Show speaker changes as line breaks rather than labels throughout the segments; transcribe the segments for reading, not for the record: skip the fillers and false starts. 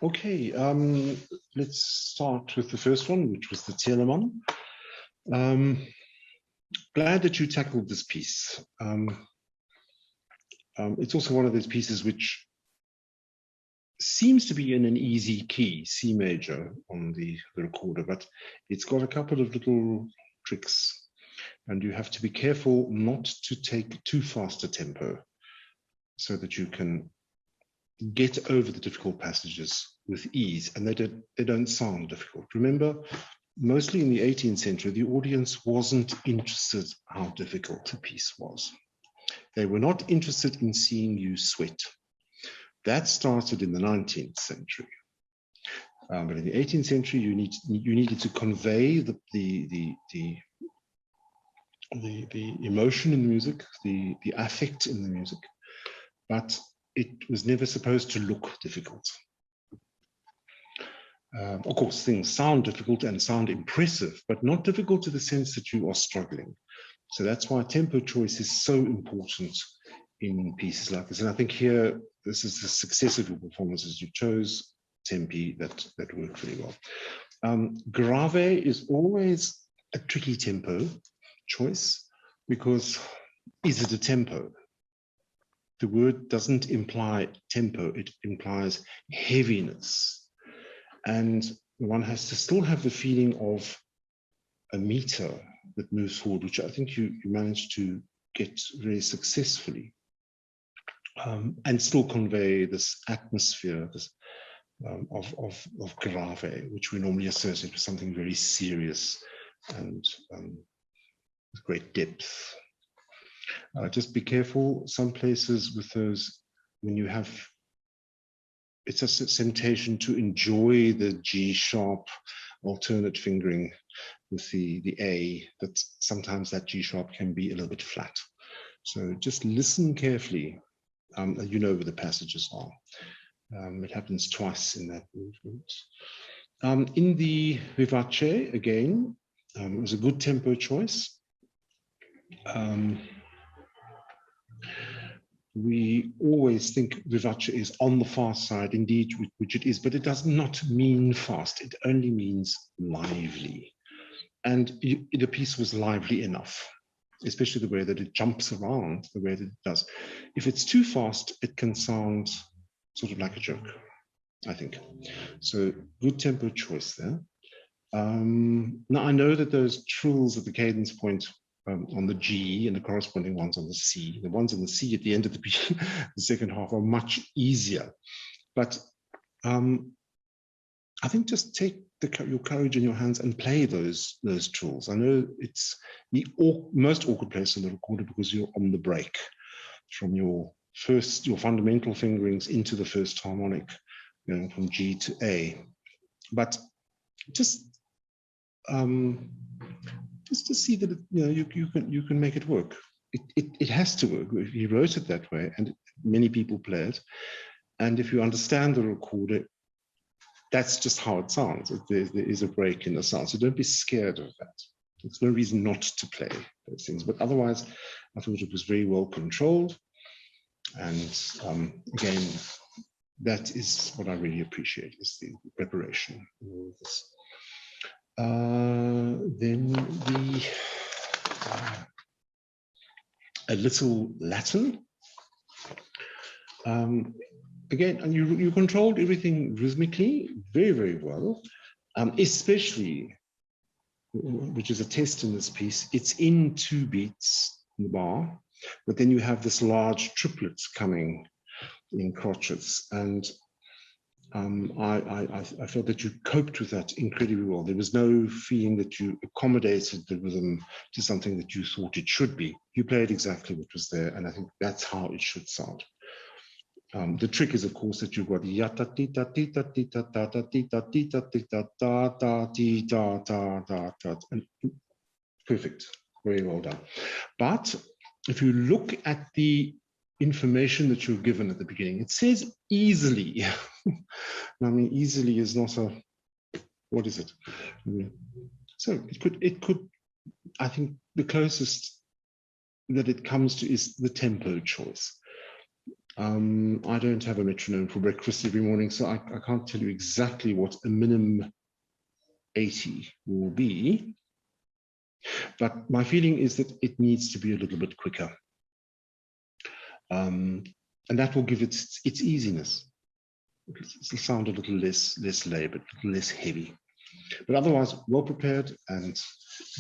Okay, let's start with the first one, which was the Telemann. Glad that you tackled this piece. It's also one of those pieces which seems to be in an easy key, C major, on the recorder, but it's got a couple of little tricks, and you have to be careful not to take too fast a tempo so that you can get over the difficult passages with ease, and they don't sound difficult. Remember, mostly in the 18th century, the audience wasn't interested how difficult a piece was. They were not interested in seeing you sweat. That started in the 19th century. But in the 18th century, you needed to convey the emotion in the music, the affect in the music, but it was never supposed to look difficult. Of course, things sound difficult and sound impressive, but not difficult to the sense that you are struggling. So that's why tempo choice is so important in pieces like this. And I think here, this is the success of your performances. You chose tempi that worked really well. Grave is always a tricky tempo choice, because is it a tempo? The word doesn't imply tempo, it implies heaviness. And one has to still have the feeling of a meter that moves forward, which I think you managed to get very successfully, and still convey this atmosphere of grave, which we normally associate with something very serious and with great depth. Just be careful, some places with those, when you have, it's a temptation to enjoy the G sharp alternate fingering with the A, that sometimes that G sharp can be a little bit flat. So just listen carefully. You know where the passages are. It happens twice in that movement. In the Vivace, again, it was a good tempo choice. We always think Vivace is on the fast side, indeed, which it is, but it does not mean fast. It only means lively. And the piece was lively enough, especially the way that it jumps around, the way that it does. If it's too fast, it can sound sort of like a joke, I think. So good tempo choice there. Now I know that those trills at the cadence point on the G and the corresponding ones on the C. The ones on the C at the end of the second half are much easier. But I think just take your courage in your hands and play those tools. I know it's the most awkward place in the recorder because you're on the break from your fundamental fingerings into the first harmonic, going from G to A. But just to see that you can make it work. It has to work. He wrote it that way, and many people play it. And if you understand the recorder, that's just how it sounds. There is a break in the sound, so don't be scared of that. There's no reason not to play those things. But otherwise, I thought it was very well controlled. And again, that is what I really appreciate, is the preparation. Then a little Latin. Again, and you controlled everything rhythmically very, very well, especially, which is a test in this piece, it's in 2 beats in the bar, but then you have this large triplets coming in crotchets, and I felt that you coped with that incredibly well. There was no feeling that you accommodated the rhythm to something that you thought it should be. You played exactly what was there, and I think that's how it should sound. The trick is, of course, that you've got and perfect, very well done. But if you look at the information that you're given at the beginning, it says easily. I mean, easily is not a, what is it? So it could, I think the closest that it comes to is the tempo choice. I don't have a metronome for breakfast every morning, so I can't tell you exactly what a minimum 80 will be. But my feeling is that it needs to be a little bit quicker. And that will give it its easiness. It'll sound a little less labored, a little less heavy. But otherwise, well prepared. And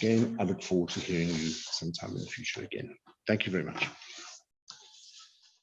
again, I look forward to hearing you sometime in the future again. Thank you very much.